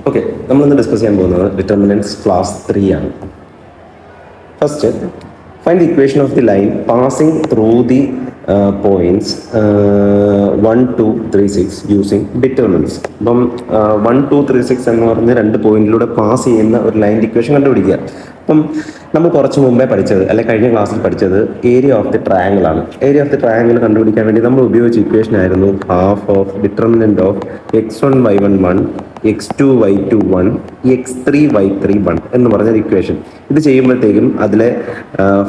Okay, നമ്മളിന്ന് discuss ചെയ്യാൻ പോകുന്നത് ഡിറ്റർമിനൻറ്റ്സ് ക്ലാസ് 3 ആണ്. First, find the equation of the line passing through the points 1, 2, 3, 6 using determinants. അപ്പം 1, 2, 3, 6 എന്ന് പറഞ്ഞ് രണ്ട് പോയിന്റിലൂടെ പാസ് ചെയ്യുന്ന ഒരു ലൈൻ്റെ ഇക്വേഷൻ കണ്ടുപിടിക്കുക. അപ്പം നമ്മൾ കുറച്ച് മുമ്പേ പഠിച്ചത്, അല്ലെങ്കിൽ കഴിഞ്ഞ ക്ലാസ്സിൽ പഠിച്ചത് ഏരിയ ഓഫ് ദി ട്രയാങ്കിൾ ആണ്. ഏരിയ ഓഫ് ദി ട്രയാങ്കിൾ കണ്ടുപിടിക്കാൻ വേണ്ടി നമ്മൾ ഉപയോഗിച്ച ഇക്വേഷൻ ആയിരുന്നു half of determinant of x1 y1 1 x2 y2 1 x3 y3 1 എന്ന് പറഞ്ഞൊരു ഇക്വേഷൻ. ഇത് ചെയ്യുമ്പോഴത്തേക്കും അതിലെ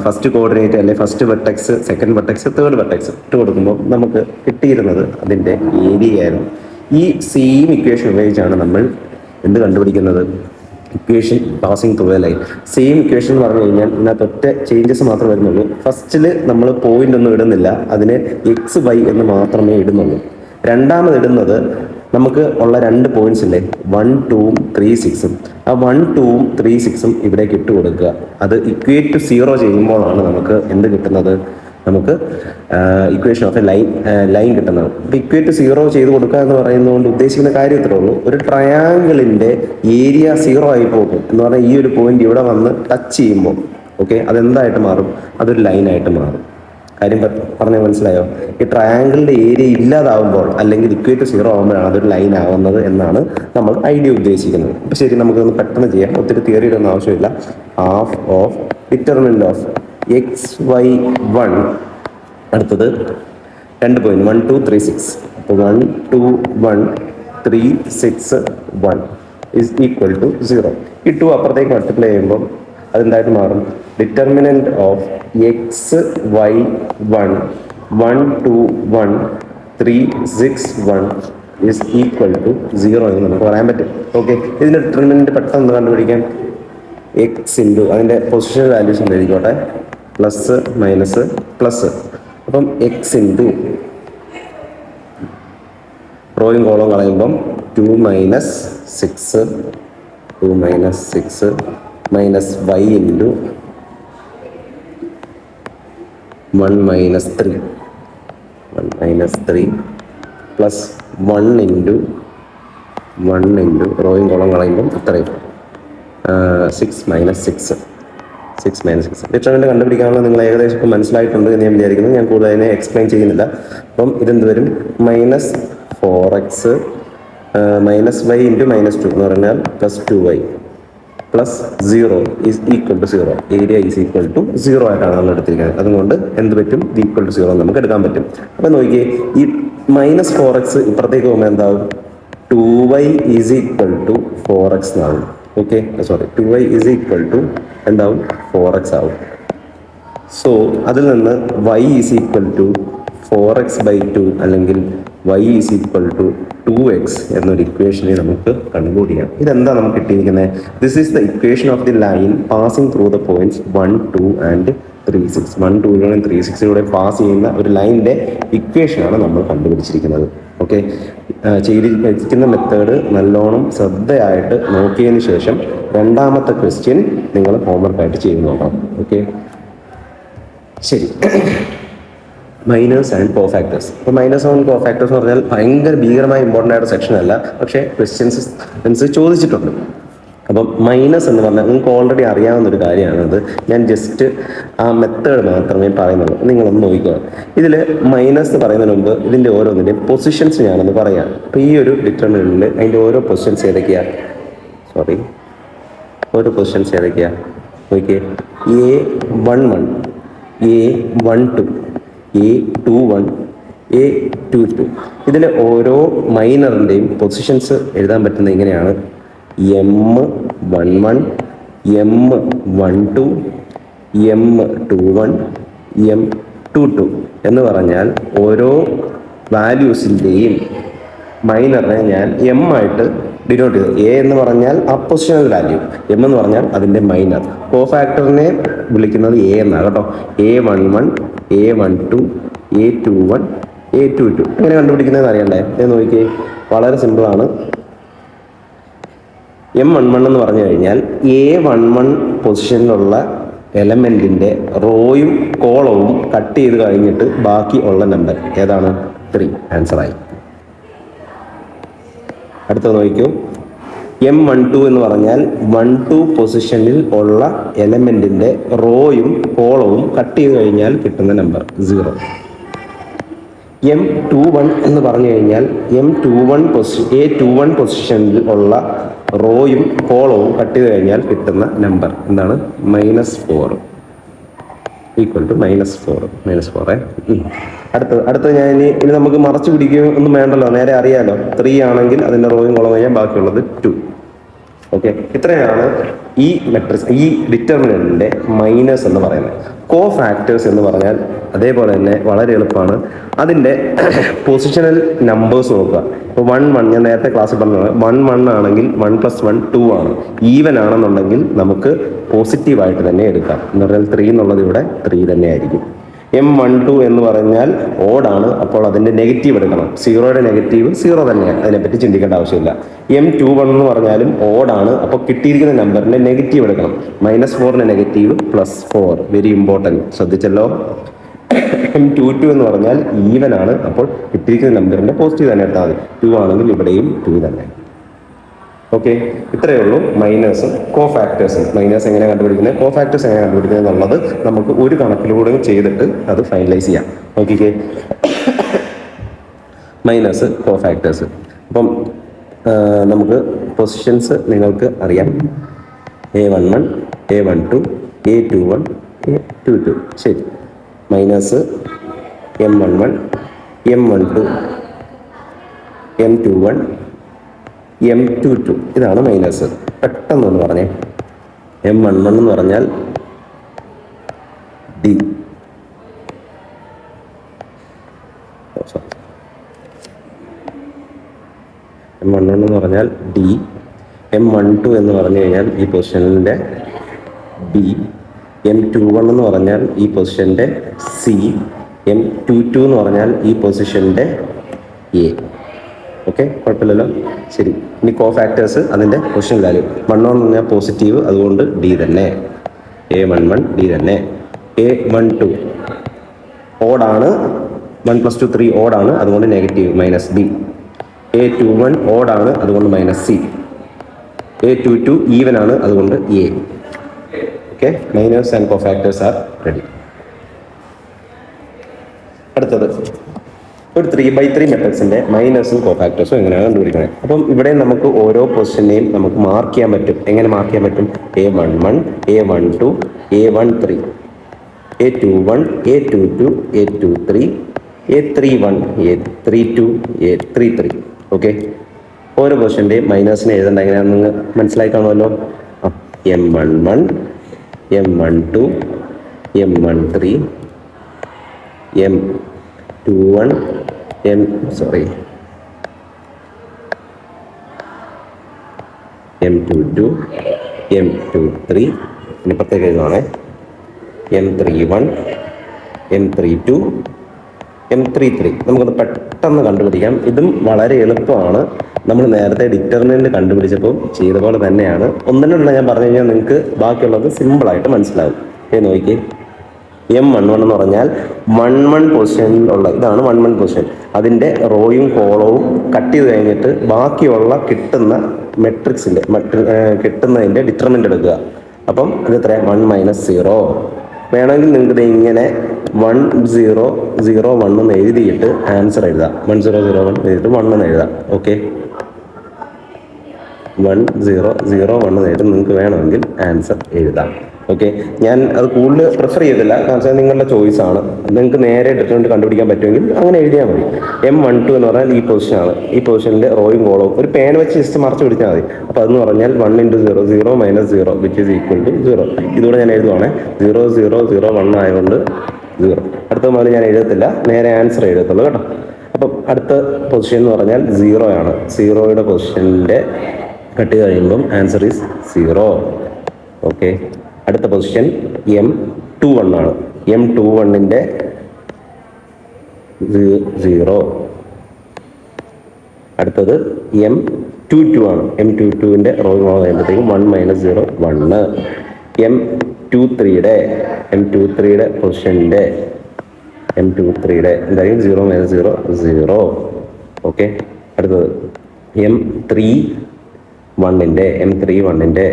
ഫസ്റ്റ് കോർഡിനേറ്റ് അല്ലെങ്കിൽ first vertex, second vertex, third vertex ഇട്ട് കൊടുക്കുമ്പോൾ നമുക്ക് കിട്ടിയിരുന്നത് അതിൻ്റെ ഏരിയ ആയിരുന്നു. ഈ സെയിം ഇക്വേഷൻ ഉപയോഗിച്ചാണ് നമ്മൾ എന്ത് കണ്ടുപിടിക്കുന്നത്? Equation passing through A line. Same equation എന്ന് പറഞ്ഞു കഴിഞ്ഞാൽ ഇതിനകത്ത് ഒറ്റ ചേഞ്ചസ് മാത്രമേ വരുന്നുള്ളൂ. ഫസ്റ്റിൽ നമ്മൾ പോയിന്റ് ഒന്നും ഇടുന്നില്ല, അതിന് എക്സ് വൈ എന്ന് മാത്രമേ ഇടുന്നുള്ളൂ. രണ്ടാമത് ഇടുന്നത് നമുക്ക് ഉള്ള രണ്ട് പോയിന്റ്സ് ഇല്ലേ, 1, 2, 3, 6. ആ 1, 2, 3, 6 ഇവിടേക്ക് ഇട്ട് കൊടുക്കുക. അത് ഇക്വേറ്റ് ടു 0 ചെയ്യുമ്പോഴാണ് നമുക്ക് എന്ത് കിട്ടുന്നത്? നമുക്ക് ഇക്വേഷൻ ഓഫ് എ ലൈൻ കിട്ടുന്നത്. അപ്പോൾ ഇക്വേറ്റ് 0 ചെയ്ത് കൊടുക്കുക എന്ന് പറയുന്നതുകൊണ്ട് ഉദ്ദേശിക്കുന്ന കാര്യം ഇത്രേ ഉള്ളൂ. ഒരു ട്രയാങ്കിളിൻ്റെ ഏരിയ 0 ആയി പോകും എന്ന് പറഞ്ഞാൽ ഈ ഒരു പോയിന്റ് ഇവിടെ വന്ന് ടച്ച് ചെയ്യുമ്പോൾ ഓക്കെ, അതെന്തായിട്ട് മാറും? അതൊരു ലൈനായിട്ട് മാറും. കാര്യം പറഞ്ഞാൽ മനസ്സിലായോ? ഈ ട്രയാങ്കിളിൻ്റെ ഏരിയ ഇല്ലാതാവുമ്പോൾ അല്ലെങ്കിൽ ഇക്വേറ്റ് 0 ആകുമ്പോഴാണ് അതൊരു ലൈൻ ആവുന്നത് എന്നാണ് നമ്മൾ ഐഡിയ ഉദ്ദേശിക്കുന്നത്. അപ്പോൾ ശരി, നമുക്കൊന്ന് പെട്ടെന്ന് ചെയ്യാം, ഒത്തിരി തിയറി ഇടൊന്നും ആവശ്യമില്ല. Half of determinant of xy1, അടുത്തത് രണ്ട് പോയിന്റ് 1, 2, 3, 6. അപ്പോൾ 1, 2, 1, 3, 6, 1 is equal to 0. ഈ 2 അപ്പുറത്തേക്ക് മൾട്ടിപ്ലൈ ചെയ്യുമ്പോൾ അതെന്തായിട്ട് മാറും? Determinant of xy1 1, 2, 1, 3, 6, 1 is equal to 0 എന്ന് നമുക്ക് പറയാൻ പറ്റും. ഓക്കെ, ഇതിൻ്റെ ഡിറ്റർമിനന്റ് പെട്ടെന്ന് കണ്ടുപിടിക്കാം. എക്സ് ഇൻറ്റു അതിൻ്റെ പൊസിഷൻ വാല്യൂസ് എഴുതിക്കോട്ടെ, പ്ലസ് മൈനസ് പ്ലസ്. അപ്പം എക്സ് ഇൻറ്റു റോയും കോളം കളയുമ്പം 2 minus 6 minus y into 1 minus 3 plus 1 into റോയും കോളം കളയുമ്പം ഇത്രയും 6 മൈനസ് 6. ഡിറ്റർമിനന്റ് കണ്ടുപിടിക്കാനുള്ള നിങ്ങൾ ഏകദേശം ഇപ്പം മനസ്സിലായിട്ടുണ്ട് എന്ന് ഞാൻ വിചാരിക്കുന്നു. ഞാൻ കൂടുതൽ അതിനെ എക്സ്പ്ലെയിൻ ചെയ്യുന്നില്ല. അപ്പം ഇതെന്ത് വരും? Minus 4x minus y into minus 2 എന്ന് പറഞ്ഞാൽ plus 2y plus 0 is equal to 0. Area is equal to 0 ആയിട്ടാണ് നമ്മൾ എടുത്തിരിക്കുന്നത്. അതുകൊണ്ട് എന്ത് പറ്റും? ഈക്വൽ ടു 0 നമുക്ക് എടുക്കാൻ പറ്റും. അപ്പം നോക്കിയേ, ഈ മൈനസ് 4x ഇപ്പുറത്തേക്ക് പോകുമ്പോൾ എന്താവും? 2y is equal to 4x എന്നാവും. Okay, sorry, 2y is equal to എന്താവും? 4x ആവും. സോ അതിൽ നിന്ന് y is equal to 4x/2 അല്ലെങ്കിൽ y is equal to 2x എന്നൊരു ഇക്വേഷനെ നമുക്ക് കൺക്ലൂഡ് ചെയ്യാം. ഇതെന്താ നമുക്ക് കിട്ടിയിരിക്കുന്നത്? This is the equation of the line passing through the points 1, 2 and 3, 6. 1, 2 3, 6 pass ചെയ്യുന്ന ഒരു ലൈനിൻ്റെ ഇക്വേഷനാണ് നമ്മൾ കണ്ടുപിടിച്ചിരിക്കുന്നത്. ഓക്കെ, ചെയ്തിരിക്കുന്ന മെത്തേഡ് നല്ലോണം ശ്രദ്ധയായിട്ട് നോക്കിയതിന് ശേഷം രണ്ടാമത്തെ ക്വസ്റ്റ്യൻ നിങ്ങൾ ഹോംവർക്കായിട്ട് ചെയ്ത് നോക്കാം. ഓക്കെ, ശരി. Miners and cofactors. ഇപ്പോൾ മൈനസ് ആൻഡ് കോഫാക്ടേഴ്സ് എന്ന് പറഞ്ഞാൽ ഭയങ്കര ഭീകരമായ ഇമ്പോർട്ടൻ്റ് ആയ സെക്ഷൻ അല്ല, പക്ഷേ ക്വസ്റ്റ്യൻസ് ചോദിച്ചിട്ടുണ്ട്. അപ്പം മൈനസ് എന്ന് പറഞ്ഞാൽ നിങ്ങൾക്ക് ഓൾറെഡി അറിയാവുന്നൊരു കാര്യമാണത്. ഞാൻ ജസ്റ്റ് ആ മെത്തേഡ് മാത്രമേ പറയുന്നുള്ളൂ, നിങ്ങളൊന്ന് നോക്കിക്കോ. ഇതിൽ മൈനസ് പറയുന്നതിന് മുമ്പ് ഇതിൻ്റെ ഓരോന്നിൻ്റെയും പൊസിഷൻസ് ഞാനൊന്ന് പറയാം. അപ്പോൾ ഈ ഒരു ഡിറ്റർമിനന്റിൽ അതിൻ്റെ ഓരോ പൊസിഷൻസ് ഏതൊക്കെയാണ്? ഓരോ പൊസിഷൻസ് ഏതൊക്കെയാണ് നോക്കിയേ. A11, A12, A21, A22. ഇതിലെ ഓരോ മൈനറിൻ്റെയും പൊസിഷൻസ് എഴുതാൻ പറ്റുന്നത് ഇങ്ങനെയാണ്: M11, M12, M21, M22 എന്ന് പറഞ്ഞാൽ ഓരോ വാല്യൂസിൻ്റെയും മൈനറിനെ ഞാൻ M ആയിട്ട് ഡിനോട്ട് ചെയ്തു. A എന്ന് പറഞ്ഞാൽ ആ പൊസിഷണൽ വാല്യൂ, M എന്ന് പറഞ്ഞാൽ അതിൻ്റെ മൈനർ. കോഫാക്ടറിനെ വിളിക്കുന്നത് A എന്നാണ് കേട്ടോ. A11, A12, A21, A22 എങ്ങനെ കണ്ടുപിടിക്കുന്നതെന്ന് അറിയണ്ടേ? എന്ന് നോക്കിയേ, വളരെ സിമ്പിളാണ്. M11 എന്ന് പറഞ്ഞു കഴിഞ്ഞാൽ A11 പൊസിഷനിലുള്ള എലമെൻറ്റിൻ്റെ റോയും കോളവും കട്ട് ചെയ്ത് കഴിഞ്ഞിട്ട് ബാക്കി ഉള്ള നമ്പർ ഏതാണ്? 3. ആൻസറായി. അടുത്ത നോക്കൂ, M12 എന്ന് പറഞ്ഞാൽ 1-2 പൊസിഷനിൽ ഉള്ള എലമെന്റിന്റെ റോയും കോളവും കട്ട് ചെയ്ത് കഴിഞ്ഞാൽ കിട്ടുന്ന നമ്പർ 0. M21 എന്ന് പറഞ്ഞു കഴിഞ്ഞാൽ A21 പൊസിഷനിൽ ഉള്ള റോയും കോളവും കട്ട് ചെയ്ത് കഴിഞ്ഞാൽ കിട്ടുന്ന നമ്പർ എന്താണ്? -4 ഈക്വൽ ടു -4. അടുത്ത ഞാൻ ഇനി നമുക്ക് മറച്ചു പിടിക്കുകയോ ഒന്നും വേണ്ടല്ലോ, നേരെ അറിയാലോ. 3 ആണെങ്കിൽ അതിന്റെ റോയും കോളവും കഴിഞ്ഞാൽ ബാക്കിയുള്ളത് 2. ഓക്കെ, ഇത്രയാണ് ഈ മെട്രിക്സ്, ഈ ഡിറ്റർമിനന്റിന്റെ മൈനസ് എന്ന് പറയുന്നത്. കോ ഫാക്ടേഴ്സ് എന്ന് പറഞ്ഞാൽ അതേപോലെ തന്നെ വളരെ എളുപ്പമാണ്. അതിന്റെ പൊസിഷണൽ നമ്പേഴ്സ് നോക്കുക. ഇപ്പോൾ 1 ഞാൻ നേരത്തെ ക്ലാസ്സിൽ പറഞ്ഞത് 1 ആണെങ്കിൽ 1 + 1 2 ആണ്. ഈവൻ ആണെന്നുണ്ടെങ്കിൽ നമുക്ക് പോസിറ്റീവായിട്ട് തന്നെ എടുക്കാം. എന്ന് പറഞ്ഞാൽ 3 എന്നുള്ളത് ഇവിടെ 3 തന്നെ ആയിരിക്കും. M12 എന്ന് പറഞ്ഞാൽ ഓഡാണ്, അപ്പോൾ അതിന്റെ നെഗറ്റീവ് എടുക്കണം. 0യുടെ നെഗറ്റീവ് 0 തന്നെയാണ്, അതിനെപ്പറ്റി ചിന്തിക്കേണ്ട ആവശ്യമില്ല. M21 എന്ന് പറഞ്ഞാലും ഓഡാണ്, അപ്പോൾ കിട്ടിയിരിക്കുന്ന നമ്പറിന്റെ നെഗറ്റീവ് എടുക്കണം. -4ന്റെ നെഗറ്റീവ് +4, വെരി ഇമ്പോർട്ടൻറ്റ്, ശ്രദ്ധിച്ചല്ലോ. M22 എന്ന് പറഞ്ഞാൽ ഈവൻ ആണ്, അപ്പോൾ കിട്ടിയിരിക്കുന്ന നമ്പറിന്റെ പോസിറ്റീവ് തന്നെ എടുത്താൽ മതി. 2 ആണെങ്കിൽ ഇവിടെയും 2 തന്നെ. ഓക്കെ, ഇത്രയേ ഉള്ളൂ മൈനസും കോ ഫാക്ടേഴ്സും. മൈനസ് എങ്ങനെ കണ്ടുപിടിക്കുന്നത്, കോ ഫാക്ടേഴ്സ് എങ്ങനെ കണ്ടുപിടിക്കുന്നത് എന്നുള്ളത് നമുക്ക് ഒരു കണക്കിലൂടെ ചെയ്തിട്ട് അത് ഫൈനലൈസ് ചെയ്യാം. ഓക്കെ, മൈനസ് കോ ഫാക്ടേഴ്സ്. അപ്പം നമുക്ക് പൊസിഷൻസ് നിങ്ങൾക്ക് അറിയാം. A11, A12, A21, A22. ശരി, minus M11, M12, M21, M22. ഇതാണ് മൈനസ്. പെട്ടെന്നൊന്ന് പറഞ്ഞേ. M11 എന്ന് പറഞ്ഞാൽ D. M11 എന്ന് പറഞ്ഞാൽ D. M12 എന്ന് പറഞ്ഞു കഴിഞ്ഞാൽ ഈ പൊസിഷനിലെ B. M21 എന്ന് പറഞ്ഞാൽ ഈ പൊസിഷന്റെ C. M22 എന്ന് പറഞ്ഞാൽ ഈ പൊസിഷന്റെ A. ഓക്കെ, കുഴപ്പമില്ലല്ലോ. ശരി, ഇനി കോ ഫാക്ടേഴ്സ്, അതിന്റെ പൊസിഷൻ വാല്യൂ. 1 എന്ന് പറഞ്ഞാൽ പോസിറ്റീവ്, അതുകൊണ്ട് D തന്നെ. A11 D തന്നെ. A12 ഓഡാണ്, 1 + 2 3 ഓഡാണ്, അതുകൊണ്ട് നെഗറ്റീവ് -B. A21 ഓഡാണ്, അതുകൊണ്ട് -C. A22 ഈവൻ ആണ്, അതുകൊണ്ട് A. Okay, minus and co factors are ready. അടുത്തത് ഒരു 3x3 മെട്രിക്സിന്റെ മൈനസും കോ ഫാക്ടേഴ്സും എങ്ങനെയാണ് കണ്ടുപിടിക്കുന്നത്. അപ്പം ഇവിടെ നമുക്ക് ഓരോ പൊസിഷനെയും നമുക്ക് മാർക്ക് ചെയ്യാൻ പറ്റും. എങ്ങനെ മാർക്ക് ചെയ്യാൻ പറ്റും? A11, A12, A13, A21, A22, A23, A31, A32, A33. Okay, ഓരോ പൊസിഷന്റെയും മൈനസിനെ എഴുതേണ്ട എങ്ങനെയാണെന്ന് നിങ്ങൾ മനസ്സിലായി കാണുമല്ലോ. M11, M12, M13, M21, M22, M23, ഇനി പ്രത്യേകം എഴുതുവാണേ. M31, M32, M33. നമുക്കത് പെട്ടെന്ന് കണ്ടുപിടിക്കാം. ഇതും വളരെ എളുപ്പമാണ്. നമ്മൾ നേരത്തെ ഡിറ്റർമിനന്റ് കണ്ടുപിടിച്ചപ്പോൾ ചെയ്ത പോലെ തന്നെയാണ്. ഒന്നിനുള്ള ഞാൻ പറഞ്ഞു കഴിഞ്ഞാൽ നിങ്ങൾക്ക് ബാക്കിയുള്ളത് സിമ്പിളായിട്ട് മനസ്സിലാവും. നോക്കിയേ, M11 എന്ന് പറഞ്ഞാൽ 1-1 പൊസിഷനിലുള്ള, ഇതാണ് 1-1 പൊസിഷൻ. അതിൻ്റെ റോയും കോളവും കട്ട് ചെയ്ത് കഴിഞ്ഞിട്ട് ബാക്കിയുള്ള കിട്ടുന്നതിൻ്റെ ഡിറ്റർമിനന്റ് എടുക്കുക. അപ്പം ഇത് എത്ര? 1 - 0. വേണമെങ്കിൽ നിങ്ങൾക്ക് ഇത് ഇങ്ങനെ 1 0 0 1 എന്ന് എഴുതിയിട്ട് ആൻസർ എഴുതാം. 1 0 0 1 എഴുതിയിട്ട് 1 എന്ന് എഴുതാം. ഓക്കെ, 1 0 0 1 എന്ന് എഴുതിയിട്ട് നിങ്ങൾക്ക് വേണമെങ്കിൽ ആൻസർ എഴുതാം. ഓക്കെ, ഞാൻ അത് കൂടുതൽ പ്രിഫർ ചെയ്തില്ല, കാരണം നിങ്ങളുടെ ചോയ്സ് ആണ്. നിങ്ങൾക്ക് നേരെ ഡിറ്റർമിനന്റ് കണ്ടുപിടിക്കാൻ പറ്റുമെങ്കിൽ അങ്ങനെ എഴുതിയാൽ മതി. M12 എന്ന് പറഞ്ഞാൽ ഈ പൊസിഷനാണ്. ഈ പൊസിഷനിലെ റോയും കോളവും ഒരു പേന വെച്ച് ജസ്റ്റ് മറച്ച് പിടിച്ചാൽ മതി. അപ്പോൾ അതെന്ന് പറഞ്ഞാൽ 1 × 0 0 - 0 വിച്ച് ഈസ് ഈക്വൽ ടു 0. ഇതുകൂടെ ഞാൻ എഴുതുവാണേ. 0 0 0 1 ആയതുകൊണ്ട് 0. അടുത്ത മുതൽ ഞാൻ എഴുതത്തില്ല, നേരെ ആൻസർ എഴുതത്തുള്ളൂ കേട്ടോ. അപ്പം അടുത്ത പൊസിഷൻ എന്ന് പറഞ്ഞാൽ 0 ആണ്. 0യുടെ പൊസിഷൻ്റെ കട്ട് കഴിയുമ്പം ആൻസർ ഈസ് 0. ഓക്കെ, അടുത്ത പൊസിഷൻ M21 ആണ്. M21ന്റെ 0. അടുത്തത് M22 ആണ്. M22ന്റെ റോ കഴിയുമ്പോഴത്തേക്കും 1 - 0 1. M23യുടെ പൊസിഷൻ്റെ എന്തായാലും 0 - 0 0. ഓക്കെ, അടുത്തത് M3 1ൻ്റെ M3 1ൻ്റെ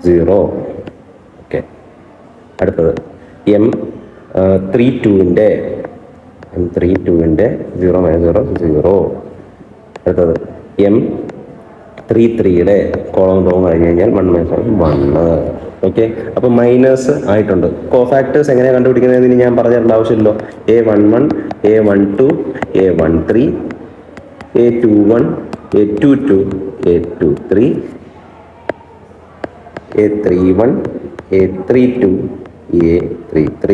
0. ഓക്കെ. അടുത്തത് M32ൻ്റെ 0 -0 0. അടുത്തത് M33യുടെ കോളം റോ കഴിഞ്ഞ് കഴിഞ്ഞാൽ 1 - 1. ഓക്കെ. അപ്പോൾ മൈനസ് ആയിട്ടുണ്ട്. കോഫാക്ടേഴ്സ് എങ്ങനെയാണ് കണ്ടുപിടിക്കുന്നതെന്ന് ഞാൻ പറഞ്ഞിട്ടുള്ള ആവശ്യമില്ലല്ലോ. A11, A12, A13, A21, A22, A23, A31, A32, A33.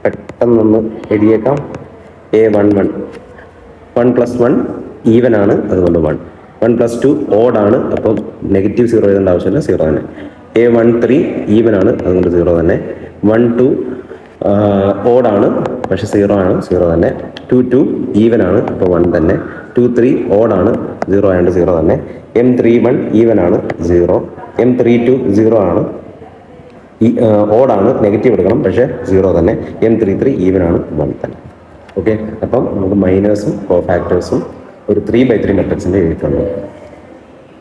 പെട്ടെന്നൊന്ന് എഴുതിയേക്കാം. A11 1 + 1 ഈവൻ ആണ്, അതുകൊണ്ട് 1. 1 + 2 ഓഡ് ആണ്, അപ്പം -0 എഴുതേണ്ട ആവശ്യമില്ല, 0 തന്നെ. A13 ഈവൻ ആണ്, അതുകൊണ്ട് 0 തന്നെ. 12 ഓഡ് ആണ്, പക്ഷെ 0 ആണ്, 0 തന്നെ. 22 ഈവൻ ആണ്, അപ്പോൾ 1 തന്നെ. 23 ഓഡ് ആണ്, 0 ആയതുകൊണ്ട് 0 തന്നെ. M31 ഈവൻ ആണ്, 0. M32 0 ആണ്, ഓഡാണ്, നെഗറ്റീവ് എടുക്കണം, പക്ഷേ 0 തന്നെ. M33 ഈവൻ ആണ്, 1 തന്നെ. ഓക്കെ. അപ്പം നമുക്ക് മൈനേഴ്സും കോഫാക്ടേഴ്സും ഒരു 3/3 മെട്രിക്സിൻ്റെ എഴുതിയിട്ടുണ്ട്.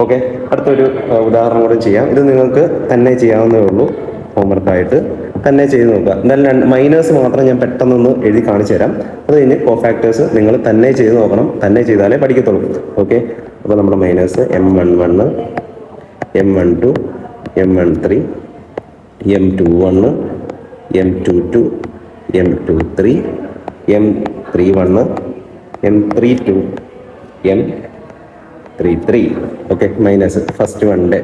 ഓക്കെ. അടുത്തൊരു ഉദാഹരണം കൂടെ ചെയ്യാം. ഇത് നിങ്ങൾക്ക് തന്നെ ചെയ്യാവുന്നേ ഉള്ളൂ, ഹോംവർക്കായിട്ട് തന്നെ ചെയ്ത് നോക്കുക. എന്തായാലും മൈനേഴ്സ് മാത്രം ഞാൻ പെട്ടെന്നൊന്ന് എഴുതി കാണിച്ചു തരാം. അത് കഴിഞ്ഞ് കോഫാക്ടേഴ്സ് നിങ്ങൾ തന്നെ ചെയ്ത് നോക്കണം, തന്നെ ചെയ്താലേ പഠിക്കത്തുള്ളൂ. ഓക്കെ. അപ്പോൾ നമ്മുടെ miners M11, M12, M13, M21, M22, M23, M31, M32, M33. Okay. Minus first വണ്ണിൻ്റെ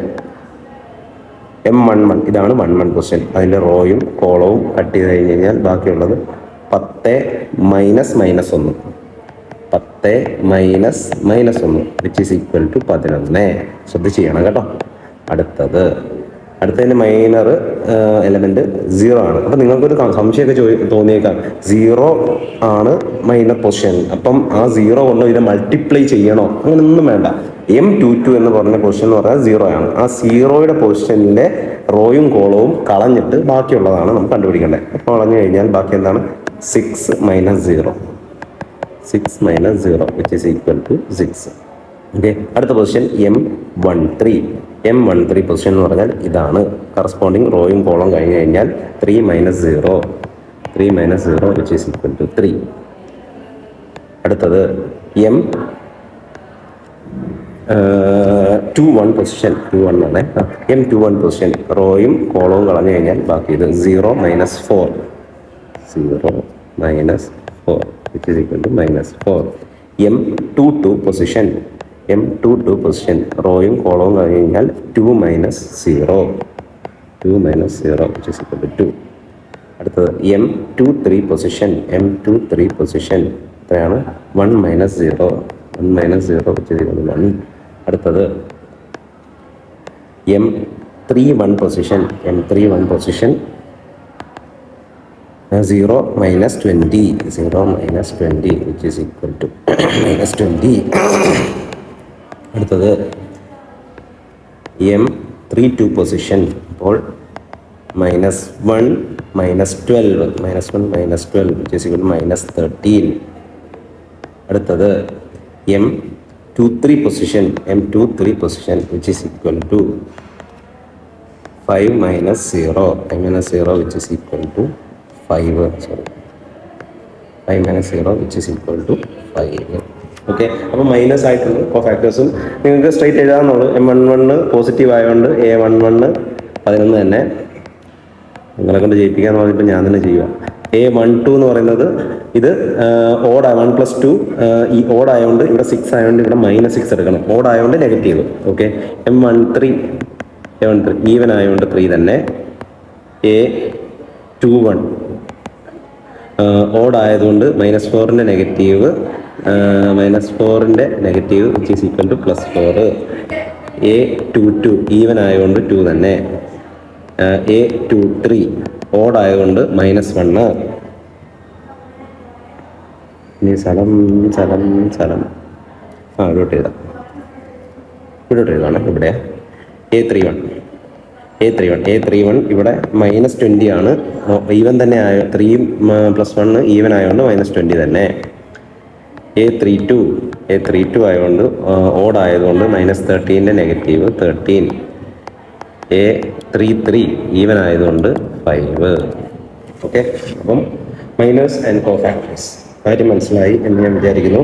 M11 ഇതാണ് 1 ക്വസ്റ്റ്യൻ. അതിൻ്റെ റോയും കോളവും കട്ട് ചെയ്ത് കഴിഞ്ഞ് കഴിഞ്ഞാൽ ബാക്കിയുള്ളത് 10 - -1, 10 - -1 വിച്ച് ഈസ് ഈക്വൽ ടു 11. ശ്രദ്ധിച്ച് ചെയ്യണം കേട്ടോ. അടുത്തതിൻ്റെ മൈനർ എലമെൻറ്റ് 0 ആണ്. അപ്പം നിങ്ങൾക്കൊരു സംശയമൊക്കെ തോന്നിയേക്കാം, 0 ആണ് മൈനർ പൊസിഷൻ, അപ്പം ആ 0 കൊണ്ട് ഇതിനെ മൾട്ടിപ്ലൈ ചെയ്യണോ? അങ്ങനെയൊന്നും വേണ്ട. M22 എന്ന് പറഞ്ഞ പൊസിഷൻ എന്ന് പറഞ്ഞാൽ 0 ആണ്. ആ 0യുടെ പൊസിഷനിലെ റോയും കോളവും കളഞ്ഞിട്ട് ബാക്കിയുള്ളതാണ് നമുക്ക് കണ്ടുപിടിക്കേണ്ടത്. അപ്പോൾ കളഞ്ഞു കഴിഞ്ഞാൽ ബാക്കി എന്താണ്? 6 - 0, 6 - 0 which is equal to 6. Okay. അടുത്ത പൊസിഷൻ M13 പൊസിഷൻ എന്ന് പറഞ്ഞാൽ ഇതാണ്. കറസ്പോണ്ടിങ് റോയും കോളം കഴിഞ്ഞ് കഴിഞ്ഞാൽ 3 - 0 വിച്ച് ഈസ് ഈക്വൽ ടു 3. അടുത്തത് M21 പൊസിഷൻ, 21 ആണ്. M21 പൊസിഷൻ റോയും കോളവും കളഞ്ഞു കഴിഞ്ഞാൽ ബാക്കി ഇത് 0 - 4 which is equal to -4. M22 position റോയും കോളവും കഴിഞ്ഞ് കഴിഞ്ഞാൽ 2 - 0 വിച്ച് ഈസ് ഈക്വൽ ടു 2. അടുത്തത് M23 പൊസിഷൻ എത്രയാണ്? 1 - 0 വിച്ച് ഈസ് ഈക്വൽ ടു 1. അടുത്തത് M31 position 0 - 20 which is equal to -20. അടുത്തത് M32 പൊസിഷൻ, അപ്പോൾ -1 - 12 വിച്ച് ഈസ് ഈക്വൽ ടു -13. അടുത്തത് M23 position which is equal to 5 - 0 which is equal to 5 which is equal to 5. Okay. അപ്പോൾ minus ആയിട്ടുള്ള കോഫാക്ടേഴ്സും നിങ്ങൾക്ക് straight എഴുതാമെന്നുള്ളൂ. M11 positive ആയതുകൊണ്ട് A11 11 തന്നെ. നിങ്ങളെ കൊണ്ട് ജയിപ്പിക്കാന്ന് പറഞ്ഞപ്പോൾ ഞാൻ തന്നെ ചെയ്യുക. A12 എന്ന് പറയുന്നത് ഇത് ഓഡ് 1 + 2 ഈ ഓഡ് ആയതുകൊണ്ട് ഇവിടെ 6 ആയതുകൊണ്ട് ഇവിടെ -6 എടുക്കണം. ഓഡ് ആയതുകൊണ്ട് നെഗറ്റീവ്. ഓക്കെ. M13 ഈവൻ ആയതുകൊണ്ട് 3 തന്നെ. A21 ഓഡ് ആയതുകൊണ്ട് -4ൻ്റെ negative which is equal to +4. A22 even ആയതുകൊണ്ട് 2 തന്നെ. A23 ഓഡ് ആയതുകൊണ്ട് -1. ഇനി സ്ഥലം ഇവിടോട്ട് എഴുതാണ്. ഇവിടെ A31 ഇവിടെ -20 ആണ്. ഈവൻ തന്നെ 3 + 1 ഈവൻ ആയതുകൊണ്ട് -20 തന്നെ. A32 A32 ആയതുകൊണ്ട് ഓഡ് ആയതുകൊണ്ട് -13ൻ്റെ നെഗറ്റീവ് 13. A33 ഈവൻ ആയതുകൊണ്ട് 5. ഓക്കെ, അപ്പം മൈനേഴ്സ് ആൻഡ് കോഫാക്ടേഴ്സ് കാര്യം മനസ്സിലായി എന്ന് ഞാൻ വിചാരിക്കുന്നു.